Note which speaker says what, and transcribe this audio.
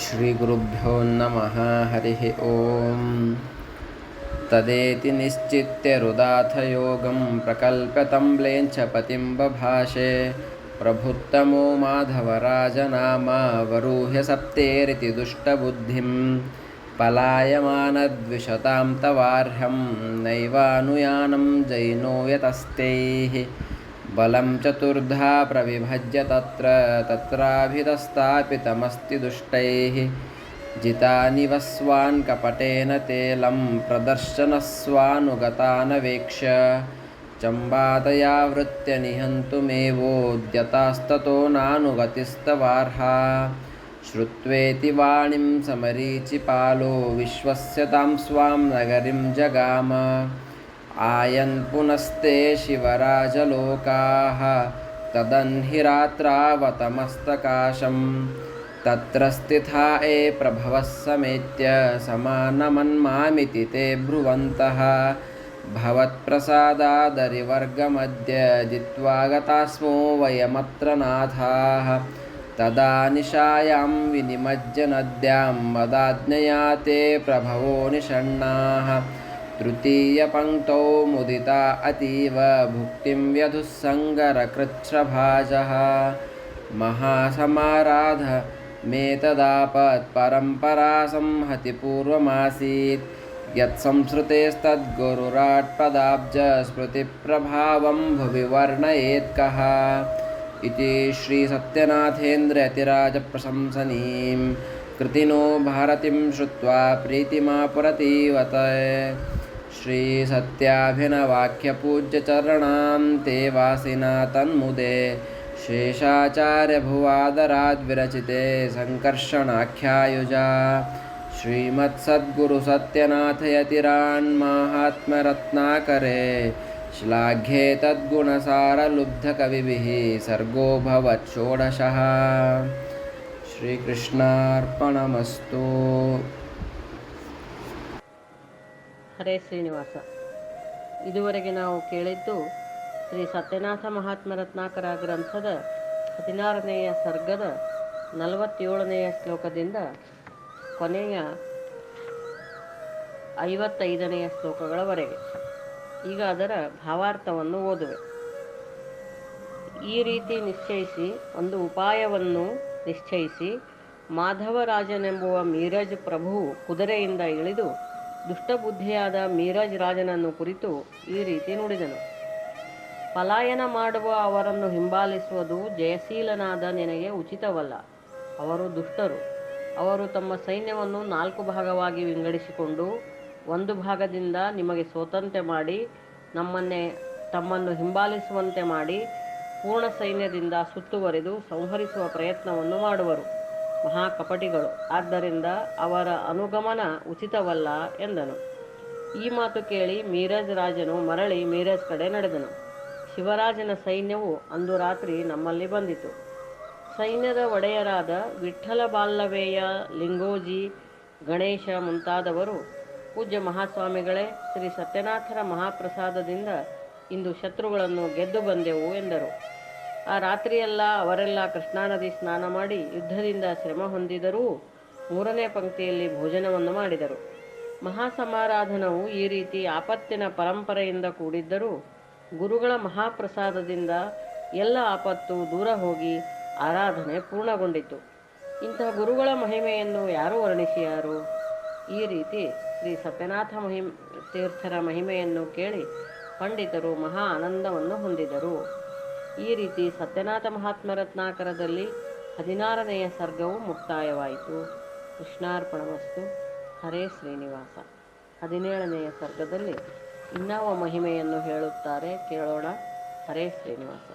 Speaker 1: ಶ್ರೀಗುರುಭ್ಯೋ ನಮಃ. ಹರಿ ಓಂ. ತದೇತಿ ನಿಶ್ಚಿತ್ಯರುದಾಥಯೋಗಂ ಪ್ರಕಲ್ಪ್ಯತಂ ಮ್ಲೇಚ್ಛ ಪತಿಂ ಬಭಾಷೆ. ಪ್ರಭುತ್ತಮೋ ಮಾಧವರಾಜನಾಮ ವರೂಹ್ಯ ಸಪ್ತೇರಿತಿ ದುಷ್ಟಬುದ್ಧಿಂ. ಪಲಾಯಮಾನದ್ವಿಷತಾಂ ತವಾರ್ಹಂ ನೈವಾನುಯಾನಂ ಜೈನೋ ಯತಸ್ತೈಃ. ಬಲಂ ಚತುರ್ಧಾ ಪ್ರವಿಭಜ್ಯ ತತ್ರಾಭಿತಸ್ಥಾಪಿತಮಸ್ತಿ ದುಷ್ಟೈಃ. ಜಿತಾನಿ ವಸ್ವಾನ್ ಕಪಟೇನ ತೇಲಂ ಪ್ರದರ್ಶನಸ್ವಾನುಗತಾನವೇಕ್ಷ್ಯ. ಚಂಬಾದಯಾವೃತ್ಯ ನಿಹಂತುಮೇವೋದ್ಯತಾಸ್ತತೋ ನಾನುಗತಿಸ್ತವಾರ್ಹಾ. ಶ್ರುತ್ವೇತಿ ವಾಣಿಂ ಸಮರೀಚಿಪಾಲೋ ವಿಶ್ವಸ್ಯ ತಾಂ ಸ್ವಾಂ ನಗರಿಂ ಜಗಾಮ. ಆಯನ್ ಪುನಸ್ತೆ ಶಿವರಾಜಲೋಕಾಃ ತದನ್ಹಿರಾತ್ರಾವತಮಸ್ತಕಾಶಂ. ತತ್ರ ಸ್ಥಿತಾ ಯೇ ಪ್ರಭವಃ ಸಮೇತ್ಯ ಸಮಾನಮನ್ಮಾಮಿತಿ ತೇ ಬ್ರುವಂತಃ. ಭವತ್ಪ್ರಸಾದಾದರಿವರ್ಗಮದ್ಯ ಜಿತ್ವಾ ಗತಾಸ್ಮೋ ವಯಮತ್ರ ನಾಥಾಃ. ತದಾ ನಿಶಾಯಾಂ ವಿನಿಮಜ್ಯ ನದ್ಯಾಂ ಮದಾಜ್ಞಯಾ ತೇ ಪ್ರಭವೋ ನಿಷಣ್ಣಾಃ. ತೃತೀಯಪಂಕ್ತೌ ಮುದಿತಾ ಅತೀವ ಭುಕ್ತಿಂ ವ್ಯಧುಃ ಸಂಗರಕೃಚ್ಛ್ರಭಾಜಃ. ಮಹಾಸಮಾರಾಧ ಮೇತದಾಪತ್ಪರಂಪರಾ ಸಂಹತಿ ಪೂರ್ವಮಾಸೀತ್. ಯತ್ಸಂಸೃತೇಸ್ತದ್ಗುರುರಾಟ್ಪದಾಬ್ಜ ಸ್ಮೃತಿಪ್ರಭಾವಂ ಭುವಿ ವರ್ಣಯೇತ್ಕಃ. ಇತಿ ಶ್ರೀ ಸತ್ಯನಾಥೇಂದ್ರ ಯತಿರಾಜಪ್ರಶಂಸನೀಂ ಕೃತಿನೋ ಭಾರತಿಂ ಶ್ರುತ್ವಾ ಪ್ರೀತಿಮಾಪುರತೀವತ. ಶ್ರೀ ಸತ್ಯಾಭಿನವಾಕ್ಯಪೂಜ್ಯ ಚರಣಾಂ ತೇ ವಾಸಿನಾ ತನ್ಮುದೆ. ಶೇಷಾಚಾರ್ಯಭುವಾದರಾದ್ವಿರಚಿತೆ ಸಂಕರ್ಷಣಾಖ್ಯಾಯುಜಾ. ಶ್ರೀಮತ್ಸದ್ಗುರು ಸತ್ಯನಾಥಯತಿರಾನ್ಮಾಹಾತ್ಮ್ಯರತ್ನಾಕರೆ. ಶ್ಲಾಘ್ಯೆ ತದ್ಗುಣಸಾರಲುಬ್ಧಕವಿಭಿಃ ಸರ್ಗೋ ಭವತ್ ಷೋಡಶಃ. ಶ್ರೀಕೃಷ್ಣಾರ್ಪಣಮಸ್ತು.
Speaker 2: ಹರೇ ಶ್ರೀನಿವಾಸ. ಇದುವರೆಗೆ ನಾವು ಕೇಳಿದ್ದು ಶ್ರೀ ಸತ್ಯನಾಥ ಮಹಾತ್ಮ ರತ್ನಾಕರ ಗ್ರಂಥದ 16ನೆಯ ಸರ್ಗದ 47ನೆಯ ಶ್ಲೋಕದಿಂದ ಕೊನೆಯ 55ನೆಯ ಶ್ಲೋಕಗಳವರೆಗೆ. ಈಗ ಅದರ ಭಾವಾರ್ಥವನ್ನು ಓದುವೆ. ಈ ರೀತಿ ನಿಶ್ಚಯಿಸಿ, ಒಂದು ಉಪಾಯವನ್ನು ನಿಶ್ಚಯಿಸಿ, ಮಾಧವರಾಜನೆಂಬುವ ಮೀರಜ್ ಪ್ರಭುವು ಕುದುರೆಯಿಂದ ಇಳಿದು ದುಷ್ಟಬುದ್ಧಿಯಾದ ಮೀರಜ್ ರಾಜನನ್ನು ಕುರಿತು ಈ ರೀತಿ ನುಡಿದನು. ಪಲಾಯನ ಮಾಡುವ ಅವರನ್ನು ಹಿಂಬಾಲಿಸುವುದು ಜಯಶೀಲನಾದ ನಿನಗೆ ಉಚಿತವಲ್ಲ. ಅವರು ದುಷ್ಟರು. ಅವರು ತಮ್ಮ ಸೈನ್ಯವನ್ನು 4 ಭಾಗವಾಗಿ ವಿಂಗಡಿಸಿಕೊಂಡು ಒಂದು ಭಾಗದಿಂದ ನಿಮಗೆ ಸೋತಂತೆ ಮಾಡಿ ತಮ್ಮನ್ನು ಹಿಂಬಾಲಿಸುವಂತೆ ಮಾಡಿ ಪೂರ್ಣ ಸೈನ್ಯದಿಂದ ಸುತ್ತುವರಿದು ಸಂಹರಿಸುವ ಪ್ರಯತ್ನವನ್ನು ಮಾಡುವರು. ಮಹಾಕಪಟಿಗಳು. ಆದ್ದರಿಂದ ಅವರ ಅನುಗಮನ ಉಚಿತವಲ್ಲ ಎಂದನು. ಈ ಮಾತು ಕೇಳಿ ಮೀರಜ್ ರಾಜನು ಮರಳಿ ಮೀರಜ್ ಕಡೆ ನಡೆದನು. ಶಿವರಾಜನ ಸೈನ್ಯವು ಅಂದು ರಾತ್ರಿ ನಮ್ಮಲ್ಲಿ ಬಂದಿತು. ಸೈನ್ಯದ ಒಡೆಯರಾದ ವಿಠ್ಠಲ ಬಾಲ್ಲವೇಯ, ಲಿಂಗೋಜಿ, ಗಣೇಶ ಮುಂತಾದವರು ಪೂಜ್ಯ ಮಹಾಸ್ವಾಮಿಗಳೇ, ಶ್ರೀ ಸತ್ಯನಾಥರ ಮಹಾಪ್ರಸಾದದಿಂದ ಇಂದು ಶತ್ರುಗಳನ್ನು ಗೆದ್ದು ಬಂದೆವು ಎಂದರು. ಆ ರಾತ್ರಿಯೆಲ್ಲ ಅವರೆಲ್ಲ ಕೃಷ್ಣಾ ನದಿ ಸ್ನಾನ ಮಾಡಿ ಯುದ್ಧದಿಂದ ಶ್ರಮ ಹೊಂದಿದರೂ 3ನೇ ಪಂಕ್ತಿಯಲ್ಲಿ ಭೋಜನವನ್ನು ಮಾಡಿದರು. ಮಹಾಸಮಾರಾಧನವು ಈ ರೀತಿ ಆಪತ್ತಿನ ಪರಂಪರೆಯಿಂದ ಕೂಡಿದ್ದರೂ ಗುರುಗಳ ಮಹಾಪ್ರಸಾದದಿಂದ ಎಲ್ಲ ಆಪತ್ತು ದೂರ ಹೋಗಿ ಆರಾಧನೆ ಪೂರ್ಣಗೊಂಡಿತು. ಇಂತಹ ಗುರುಗಳ ಮಹಿಮೆಯನ್ನು ಯಾರು ವರ್ಣಿಸಿಯಾರು? ಈ ರೀತಿ ಶ್ರೀ ಸತ್ಯನಾಥ ತೀರ್ಥರ ಮಹಿಮೆಯನ್ನು ಕೇಳಿ ಪಂಡಿತರು ಮಹಾ ಆನಂದವನ್ನು ಹೊಂದಿದರು. ಈ ರೀತಿ ಸತ್ಯನಾಥ ಮಹಾತ್ಮ ರತ್ನಾಕರದಲ್ಲಿ 16ನೆಯ ಸರ್ಗವು ಮುಕ್ತಾಯವಾಯಿತು. ಕೃಷ್ಣಾರ್ಪಣಮಸ್ತು. ಹರೇ ಶ್ರೀನಿವಾಸ. 17ನೆಯ ಸರ್ಗದಲ್ಲಿ ಇನ್ನಾವ ಮಹಿಮೆಯನ್ನು ಹೇಳುತ್ತಾರೆ ಕೇಳೋಣ. ಹರೇ ಶ್ರೀನಿವಾಸ.